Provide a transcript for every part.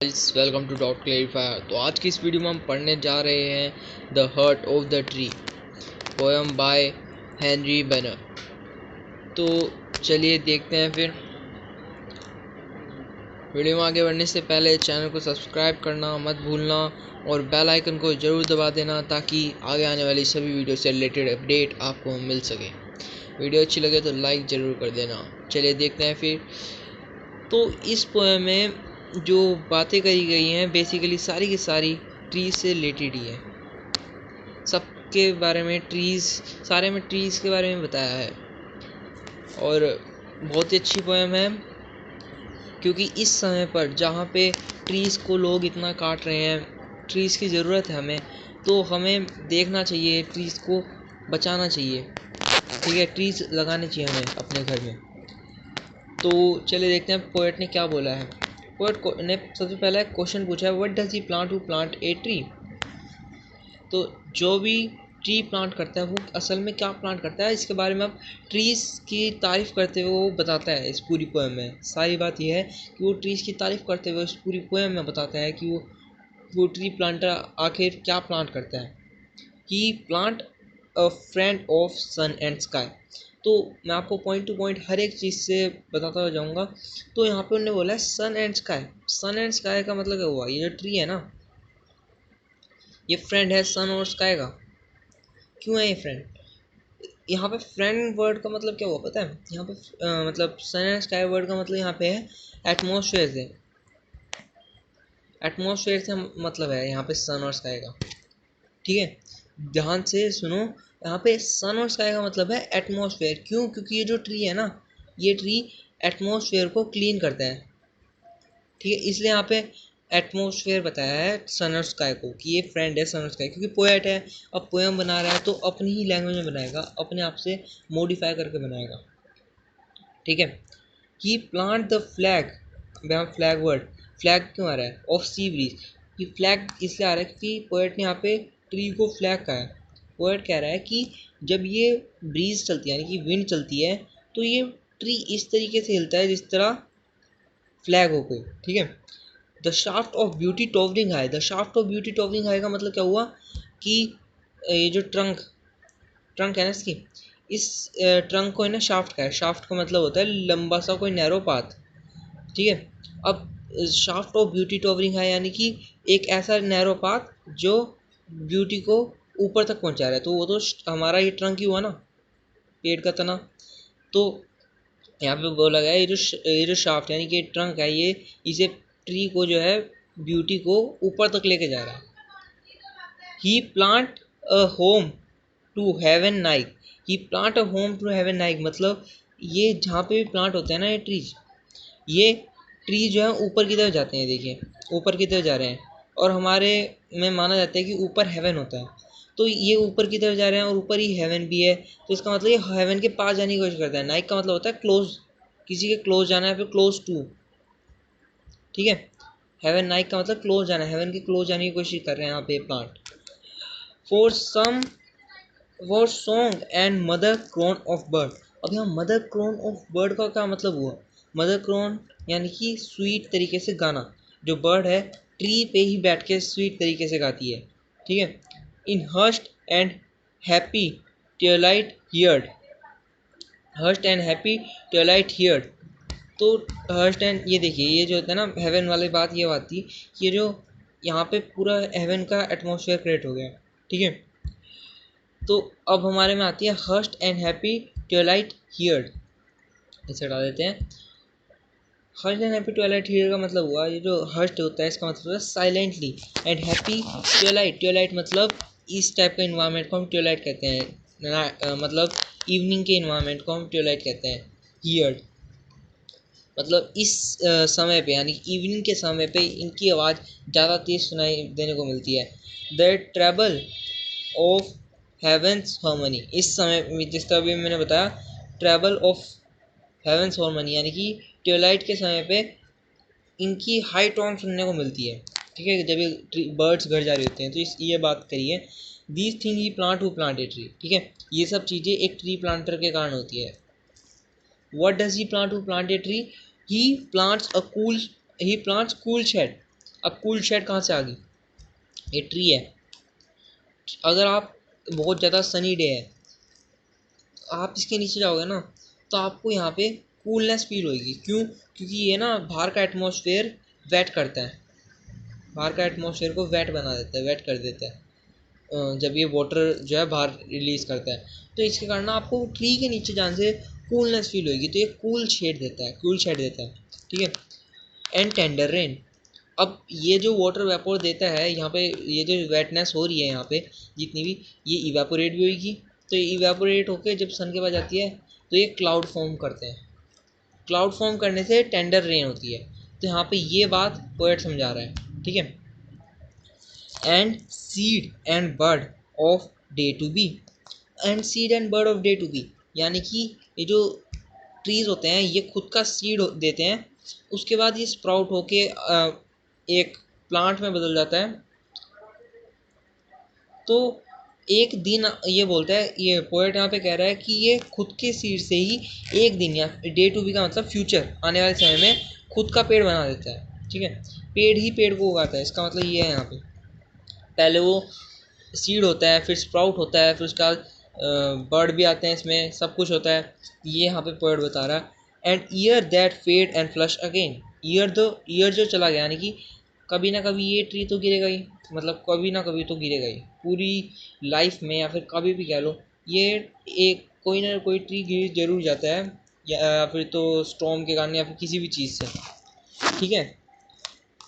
Welcome to dot क्लेरिफायर। तो आज की इस वीडियो में हम पढ़ने जा रहे हैं the hurt of the tree, poem by Henry banner. तो चलिए देखते हैं। फिर वीडियो में आगे बढ़ने से पहले चैनल को सब्सक्राइब करना मत भूलना और बेल आइकन को ज़रूर दबा देना ताकि आगे आने वाली सभी वीडियो से रिलेटेड अपडेट आपको मिल सके। वीडियो अच्छी लगे तो लाइक ज़रूर कर देना। चलिए देखते हैं। फिर तो इस पोएम में जो बातें करी गई हैं बेसिकली सारी की सारी ट्रीज से रिलेटेड ही है। सबके बारे में सारे में ट्रीज के बारे में बताया है और बहुत ही अच्छी पोएम है, क्योंकि इस समय पर जहाँ पे ट्रीज को लोग इतना काट रहे हैं, ट्रीज की ज़रूरत है हमें, तो हमें देखना चाहिए, ट्रीज को बचाना चाहिए। ठीक है, ट्रीज लगाने चाहिए हमें अपने घर में। तो चलिए देखते हैं पोएट ने क्या बोला है। पोएट ने सबसे पहला एक क्वेश्चन पूछा है, what does he plant who plant a tree. तो जो भी ट्री प्लांट करता है वो असल में क्या प्लांट करता है, इसके बारे में अब ट्रीज़ की तारीफ़ करते हुए वो बताता है इस पूरी पोएम में। सारी बात यह है कि वो ट्रीज़ की तारीफ़ करते हुए इस पूरी पोएम में बताता है कि वो ट्री प्लांटर आखिर क्या प्लांट करता है। He plant a friend of sun and sky. तो मैं आपको पॉइंट टू पॉइंट हर एक चीज़ से बताता हुआ जाऊँगा। तो यहाँ पे उन्होंने बोला है sun and sky. Sun and sky का मतलब क्या हुआ, ये जो ट्री है ना, ये फ्रेंड है सन और स्काई का। क्यों है ये फ्रेंड? यहाँ पे फ्रेंड वर्ड का मतलब क्या हुआ पता है? यहाँ पे मतलब सन एंड स्काई वर्ड का मतलब यहाँ पे है एटमॉस्फेयर से। एटमॉस्फेयर से मतलब है यहाँ पे सन और स्काई का। ठीक है, ध्यान से सुनो। यहाँ पे सन और स्काई का मतलब है एटमॉस्फेयर। क्यों? क्योंकि ये जो ट्री है ना, ये ट्री एटमॉस्फेयर को क्लीन करता है। ठीक है, इसलिए यहाँ पे एटमॉस्फेयर बताया है सन और स्काई को कि ये फ्रेंड है सन और स्काई। क्योंकि पोएट है, अब पोएम बना रहा है तो अपनी ही लैंग्वेज में बनाएगा, अपने आप से मॉडिफाई करके बनाएगा। ठीक है, ही प्लांट द फ्लैग। यहाँ फ्लैग वर्ड, फ्लैग क्यों आ रहा है? Of sea breeze. ये फ्लैग इसलिए आ रहा है क्योंकि पोएट ने यहाँ पे ट्री को फ्लैग कहा है। पोएट कह रहा है कि जब ये ब्रीज चलती है यानी कि विंड चलती है तो ये ट्री इस तरीके से हिलता है जिस तरह फ्लैग हो कोई। ठीक है, the shaft of beauty towering high. The shaft of beauty towering high का मतलब क्या हुआ कि ये जो ट्रंक है ना इसकी, इस ट्रंक को है ना शाफ्ट का है। शाफ्ट का मतलब होता है लंबा सा कोई नैरो पाथ। ठीक है, अब shaft of beauty towering high यानी कि एक ऐसा नैरो पाथ जो ब्यूटी को ऊपर तक पहुंचा रहा है। तो वो तो हमारा ये ट्रंक ही हुआ ना, पेड़ का तना। तो यहाँ पे बोला गया ये जो शाफ्ट यानी कि ट्रंक है, ये इसे ट्री को जो है ब्यूटी को ऊपर तक लेके जा रहा है। He plant a home to heaven nigh. He plant a home to heaven nigh मतलब ये जहाँ पे भी प्लांट होते हैं ना ये ट्री जो है ऊपर की तरफ जाते हैं। देखिए ऊपर की तरफ जा रहे हैं और हमारे में माना जाता है कि ऊपर हेवन होता है। तो ये ऊपर की तरफ जा रहे हैं और ऊपर ही हेवन भी है, तो इसका मतलब ये हेवन के पास जाने की कोशिश करता है। नाइक का मतलब होता है क्लोज, किसी के क्लोज जाना है, फिर क्लोज टू। ठीक है, हेवन नाइक का मतलब क्लोज जाना है, हेवन के क्लोज जाने की कोशिश कर रहे हैं यहाँ पे प्लांट। फॉर सम वो song and mother croon of bird. अब यहाँ मदर क्रोन ऑफ बर्ड का क्या मतलब हुआ? मदर क्रोन यानी कि स्वीट तरीके से गाना। जो बर्ड है ट्री पे ही बैठ के स्वीट तरीके से गाती है। ठीक है, in hushed and happy twilight heard. Hushed and happy twilight heard. तो हर्स्ट एंड, ये देखिए ये जो होता है ना हेवन वाली बात, ये बात थी कि ये जो यहाँ पे पूरा हेवन का एटमॉस्फेयर क्रिएट हो गया। ठीक है, तो अब हमारे में आती है hurst and happy twilight heard. इसे हटा देते हैं। Hurst and happy twilight here का मतलब हुआ, ये जो हर्स्ट होता है इसका मतलब होता है silently, and happy twilight. Twilight मतलब इस टाइप का इन्वायरमेंट को हम ट्वेलाइट कहते हैं। मतलब इवनिंग के इन्वायरमेंट को हम ट्वेलाइट कहते हैं। हियर्ड मतलब इस समय पे यानी इवनिंग के समय पे इनकी आवाज़ ज़्यादा तेज़ सुनाई देने को मिलती है। The treble of heaven's harmony. इस समय जिस तरह भी मैंने बताया, ट्रेबल ऑफ हेवेंस हार्मनी यानी कि ट्वेलाइट के समय पे इनकी हाई टोन सुनने को मिलती है। ठीक है, जब ये बर्ड्स घर जा रहे होते हैं तो ये बात करिए। These thing he plant who plant a tree. ठीक है, ये सब चीज़ें एक ट्री प्लांटर के कारण होती है। What does he plant who plant a tree? He plants a cool, he plants cool shade. अब कूल शेड कहाँ से आ गई? ये ट्री है। अगर आप बहुत ज़्यादा सनी डे है, आप इसके नीचे जाओगे ना तो आपको यहाँ पे कूलनेस फील होगी। क्यों? क्योंकि ये ना बाहर का एटमॉस्फेयर वेट करता है, बाहर का एटमॉस्फेयर को वेट बना देता है, वेट कर देता है जब ये वाटर जो है बाहर रिलीज करता है। तो इसके कारण ना आपको ट्री के नीचे जाने से कूलनेस फील होगी। तो ये कूल शेड देता है, कूल शेड देता है, ठीक है। एंड टेंडर रेन, अब ये जो वाटर वेपोर देता है यहाँ पे, ये जो वेटनेस हो रही है यहाँ पे जितनी भी, ये इवेपोरेट भी होगी। तो ये इवेपोरेट होके जब सन के पास जाती है तो ये क्लाउड फॉर्म करते हैं। क्लाउड फॉर्म करने से टेंडर रेन होती है। तो यहाँ पे ये बात पोएट समझा रहा है, ठीक है। And seed and bird of day to be, and seed and bird of day to be, यानी कि ये जो ट्रीज होते हैं ये खुद का सीड देते हैं, उसके बाद ये स्प्राउट होके एक प्लांट में बदल जाता है। तो एक दिन ये बोलता है, ये पोएट यहाँ पे कह रहा है कि ये खुद के सीड से ही एक दिन, या डे टू बी का मतलब फ्यूचर, आने वाले समय में खुद का पेड़ बना देता है, ठीक है। पेड़ ही पेड़ को उगाता है, इसका मतलब ये है यहाँ पे। पहले वो सीड होता है, फिर स्प्राउट होता है, फिर उसका बर्ड भी आते हैं इसमें, सब कुछ होता है। ये यहाँ पे पोएट बता रहा है। And year that fade and flush again, year जो चला गया, यानी कि कभी ना कभी ये ट्री तो गिरेगा ही, मतलब कभी ना कभी तो गिरेगा ही पूरी लाइफ में, या फिर कभी भी कह लो। ये एक कोई ना कोई ट्री गिर जरूर जाता है, या फिर तो स्टॉर्म के कारण, या फिर किसी भी चीज़ से, ठीक है।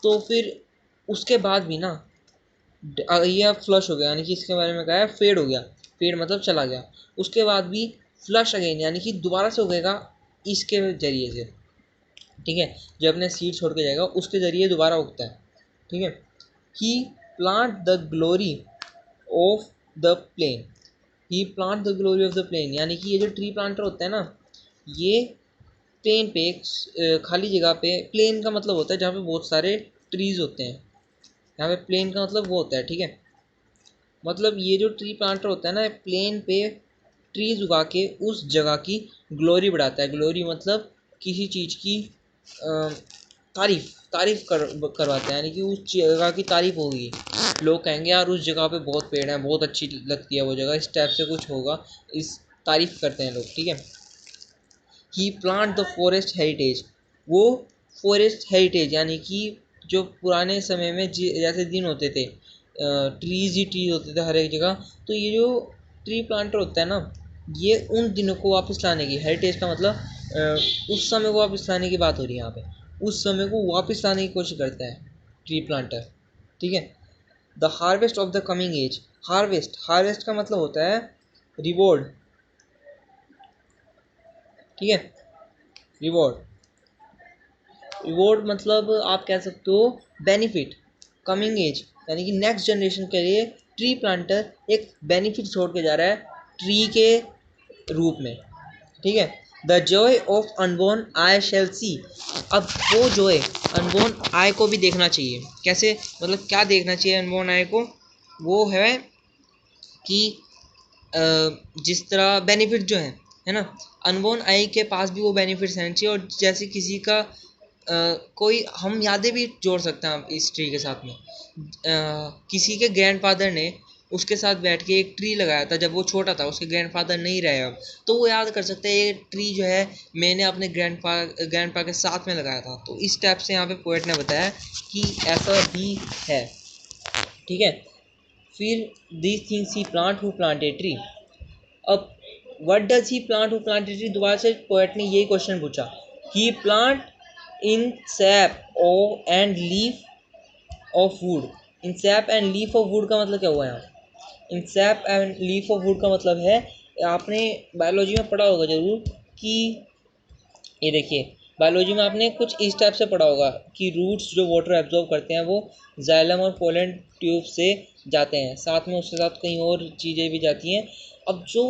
तो फिर उसके बाद भी ना ये अब फ्लश हो गया, यानी कि इसके बारे में कहा है फेड हो गया, फेड मतलब चला गया। उसके बाद भी फ्लश अगेन, यानी कि दोबारा से उगेगा इसके जरिए से, ठीक है। जो अपने सीड छोड़ के जाएगा उसके जरिए दोबारा उगता है, ठीक है। He plant the glory of the plain, he plant the glory of the plain, यानी कि ये जो ट्री प्लांटर होता है ना, ये प्लेन पे खाली जगह पे, प्लेन का मतलब होता है जहाँ पे बहुत सारे ट्रीज होते हैं, यहाँ पे प्लेन का मतलब वो होता है, ठीक है। मतलब ये जो ट्री प्लांटर होता है ना, प्लेन पे ट्रीज उगा के उस जगह की ग्लोरी बढ़ाता है। ग्लोरी मतलब किसी चीज़ की तारीफ करवाता है, यानी कि उस जगह की तारीफ होगी, लोग कहेंगे यार उस जगह पे बहुत पेड़ हैं, बहुत अच्छी लगती है वो जगह, इस टाइप से कुछ होगा, इस तारीफ करते हैं लोग, ठीक है। He plant the forest heritage, वो फॉरेस्ट हेरिटेज यानी कि जो पुराने समय में जैसे दिन होते थे, ट्रीज ही ट्रीज होते थे हर एक जगह, तो ये जो ट्री प्लांटर होता है ना, ये उन दिनों को वापस लाने की, हेरिटेज का मतलब उस समय को वापस लाने की बात हो रही है यहाँ पे, उस समय को वापस लाने की कोशिश करता है ट्री प्लांटर, ठीक है। The harvest of the coming age, harvest, harvest का मतलब होता है रिवॉर्ड, ठीक है। रिवॉर्ड, रिवॉर्ड मतलब आप कह सकते हो बेनिफिट। कमिंग एज यानी कि नेक्स्ट जनरेशन के लिए ट्री प्लांटर एक बेनिफिट छोड़ के जा रहा है ट्री के रूप में, ठीक है। द जॉय ऑफ अनबोर्न आई शैल सी, अब वो जॉय अनबोर्न आई को भी देखना चाहिए। कैसे, मतलब क्या देखना चाहिए अनबोर्न आई को? वो है कि जिस तरह बेनिफिट जो है ना, अनबोर्न आई के पास भी वो बेनिफिट्स रहने चाहिए। और जैसे किसी का कोई हम यादें भी जोड़ सकते हैं इस ट्री के साथ में। किसी के ग्रैंडफादर ने उसके साथ बैठ के एक ट्री लगाया था जब वो छोटा था, उसके ग्रैंडफादर नहीं रहे अब, तो वो याद कर सकते हैं ये ट्री जो है मैंने अपने ग्रैंडपा के साथ में लगाया था। तो इस टाइप से यहाँ पे पोएट ने बताया कि ऐसा भी है, ठीक है। फिर these things he plant who plant a tree, अब what does he plant who plant a tree, दोबारा से पोएट ने यही क्वेश्चन पूछा। He plant in sap oh and leaf of wood, in sap and leaf of wood का मतलब क्या हुआ यहाँ? In sap and leaf of wood का मतलब है, आपने बायोलॉजी में पढ़ा होगा जरूर कि ये देखिए, बायोलॉजी में आपने कुछ इस टाइप से पढ़ा होगा कि रूट्स जो वाटर एब्जॉर्ब करते हैं वो जाइलम और पोलन ट्यूब से जाते हैं, साथ में उसके साथ कई और चीज़ें भी जाती हैं। अब जो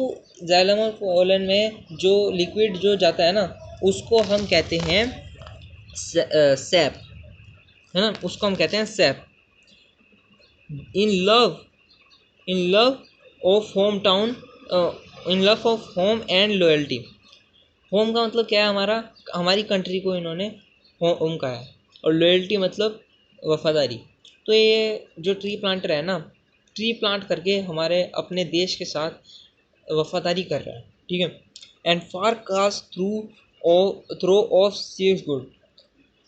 जाइलम और पोलन में जो लिक्विड जो जाता है ना, उसको हम कहते हैं सैप, है ना, उसको हम कहते हैं SAP. In love, in love of home town, in love of home and loyalty, home का मतलब क्या है हमारा, हमारी कंट्री को इन्होंने होम कहा है, और लॉयल्टी मतलब वफादारी। तो ये जो ट्री प्लांटर है ना, ट्री प्लांट करके हमारे अपने देश के साथ वफादारी कर रहा है, ठीक है। And far cast throw of civic good.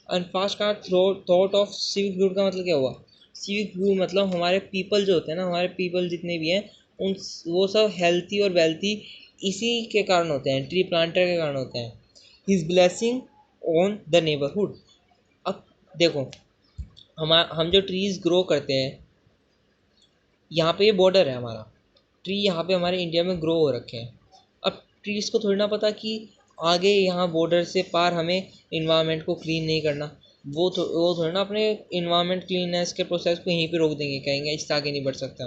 And fast का थॉट ऑफ सिविक गुड का मतलब क्या हुआ? सिविक गुड मतलब हमारे पीपल जो होते हैं ना, हमारे पीपल जितने भी हैं उन वो सब हेल्थी और वेल्थी इसी के कारण होते हैं, ट्री प्लांटर के कारण होते हैं। His blessing on the neighbourhood. अब देखो, हम जो ट्रीज ग्रो करते हैं, यहाँ पे ये बॉर्डर है हमारा, ट्री यहाँ पे हमारे इंडिया में ग्रो हो रखे हैं। अब ट्रीज को थोड़ी ना पता कि आगे यहाँ बॉर्डर से पार हमें इन्वायरमेंट को क्लीन नहीं करना। वो थोड़ी ना अपने इन्वायरमेंट क्लीननेस के प्रोसेस को यहीं पे रोक देंगे, कहेंगे इससे आगे नहीं बढ़ सकता।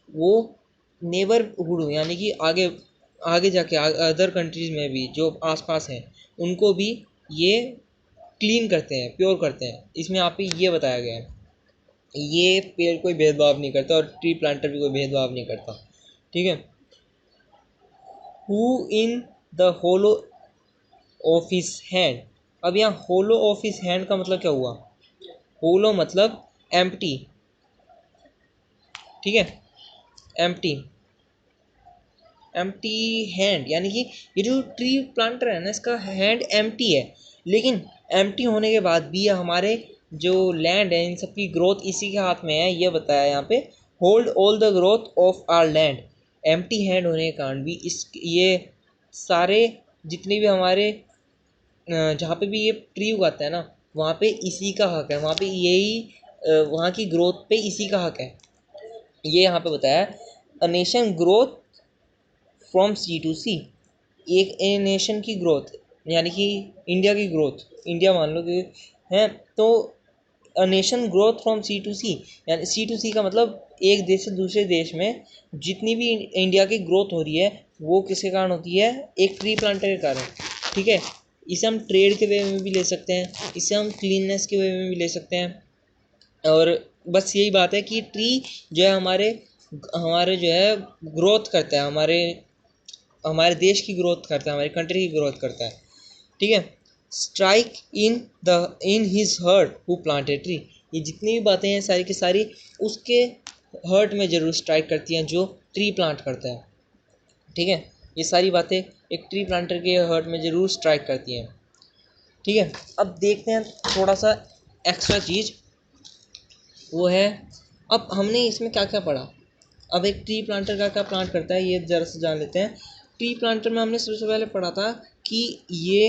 वो नेबरहुड यानी कि आगे आगे जाके अदर कंट्रीज़ में भी जो आसपास हैं उनको भी ये क्लीन करते हैं, प्योर करते हैं। इसमें आप ही ये बताया गया है। ये पेड़ कोई भेदभाव नहीं करता और ट्री प्लांटर भी कोई भेदभाव नहीं करता, ठीक है। Who in the hollow of his hand. अब यहाँ होलो ऑफ हिज हैंड का मतलब क्या हुआ? होलो मतलब एम्प्टी, ठीक है, एम्प्टी। एम्प्टी हैंड यानी कि ये जो ट्री प्लांटर है ना, इसका हैंड एम्प्टी है, लेकिन एम्प्टी होने के बाद भी ये हमारे जो लैंड है इन सब की ग्रोथ इसी के हाथ में है, ये बताया यहाँ पे। Hold all the growth of our land. Empty hand होने के कारण भी इस ये सारे जितने भी हमारे जहाँ पे भी ये ट्री उगाता है ना, वहाँ पे इसी का हक है, वहाँ पे यही वहाँ की ग्रोथ पे इसी का हक है। ये यहाँ पे बताया, a nation growth from sea to sea. एक ए नेशन की ग्रोथ यानी कि इंडिया की ग्रोथ, इंडिया मान लो कि है, तो a nation growth from sea to sea, यानी सी टू सी का मतलब एक देश से दूसरे देश में जितनी भी इंडिया की ग्रोथ हो रही है वो किसके कारण होती है? एक ट्री प्लांटर के कारण, ठीक है। इसे हम ट्रेड के वे में भी ले सकते हैं, इसे हम क्लीननेस के वे में भी ले सकते हैं। और बस यही बात है कि ट्री जो है हमारे हमारे जो है ग्रोथ करता है, हमारे हमारे देश की ग्रोथ करता है, हमारी कंट्री की ग्रोथ करता है, ठीक है। Strike in his heart who planted tree. ये जितनी भी बातें हैं सारी की सारी उसके हर्ट में ज़रूर स्ट्राइक करती हैं जो ट्री प्लांट करता है, ठीक है। ये सारी बातें एक ट्री प्लांटर के हर्ट में ज़रूर स्ट्राइक करती हैं, ठीक है। अब देखते हैं थोड़ा सा एक्स्ट्रा चीज़, वो है, अब हमने इसमें क्या क्या पढ़ा। अब एक ट्री प्लांटर का क्या प्लांट करता है ये ज़रा से जान लेते हैं। ट्री प्लांटर में हमने सबसे पहले पढ़ा था कि ये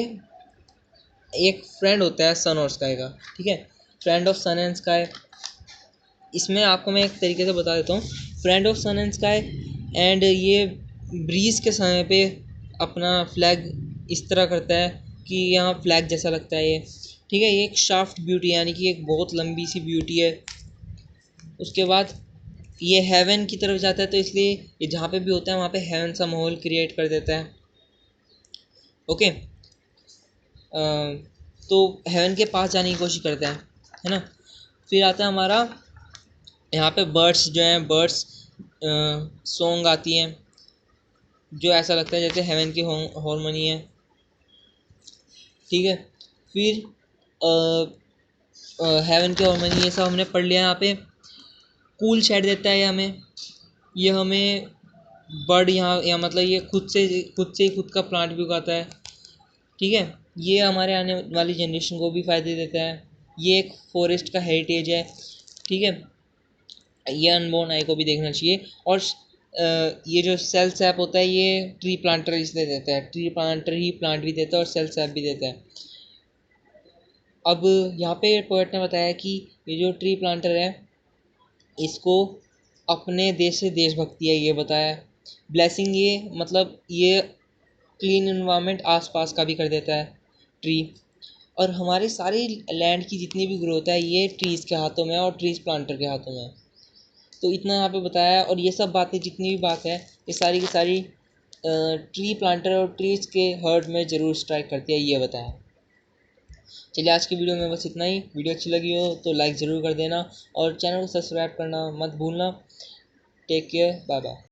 एक फ्रेंड होता है सन और स्काई का, ठीक है, friend of sun and sky. इसमें आपको मैं एक तरीके से बता देता हूँ, friend of sun and sky. And ये ब्रीज के समय पे अपना फ्लैग इस तरह करता है कि यहाँ फ्लैग जैसा लगता है ये, ठीक है। ये एक शाफ्ट ब्यूटी यानी कि एक बहुत लंबी सी ब्यूटी है। उसके बाद ये हेवन की तरफ जाता है, तो इसलिए ये जहाँ पे भी होता है वहाँ पे हेवन सा माहौल क्रिएट कर देता है, ओके। तो हेवन के पास जाने की कोशिश करता है ना। फिर आता है हमारा यहाँ पे बर्ड्स जो हैं, बर्ड्स सॉन्ग आती हैं जो ऐसा लगता है जैसे हेवन की हारमोनी है, ठीक है। फिर हेवन की हारमोनी ये सब हमने पढ़ लिया। यहाँ पे कूल शेड देता है हमें, ये हमें बर्ड यहाँ मतलब ये खुद से ही खुद का प्लांट भी उगाता है, ठीक है। ये हमारे आने वाली जनरेशन को भी फ़ायदे देता है। ये एक फॉरेस्ट का हेरिटेज है, ठीक है। ये अनबोर्न आई को भी देखना चाहिए। और ये जो सेल सैप होता है ये ट्री प्लांटर इसलिए देता है, ट्री प्लांटर ही प्लांट भी देता है और सेल सैप भी देता है। अब यहाँ पे पोएट ने बताया कि ये जो ट्री प्लांटर है इसको अपने देश से देशभक्ति है, ये बताया। ब्लेसिंग ये मतलब ये क्लीन इन्वायरमेंट आसपास का भी कर देता है ट्री। और हमारी सारी लैंड की जितनी भी ग्रोथ है ये ट्रीज़ के हाथों में है और ट्रीज़ प्लांटर के हाथों में है। तो इतना यहाँ पे बताया, और ये सब बातें जितनी भी बात है ये सारी की सारी ट्री प्लांटर और ट्रीज़ के हर्ट में ज़रूर स्ट्राइक करती है, ये बताया। चलिए आज की वीडियो में बस इतना ही। वीडियो अच्छी लगी हो तो लाइक ज़रूर कर देना और चैनल को सब्सक्राइब करना मत भूलना। Take care, bye bye.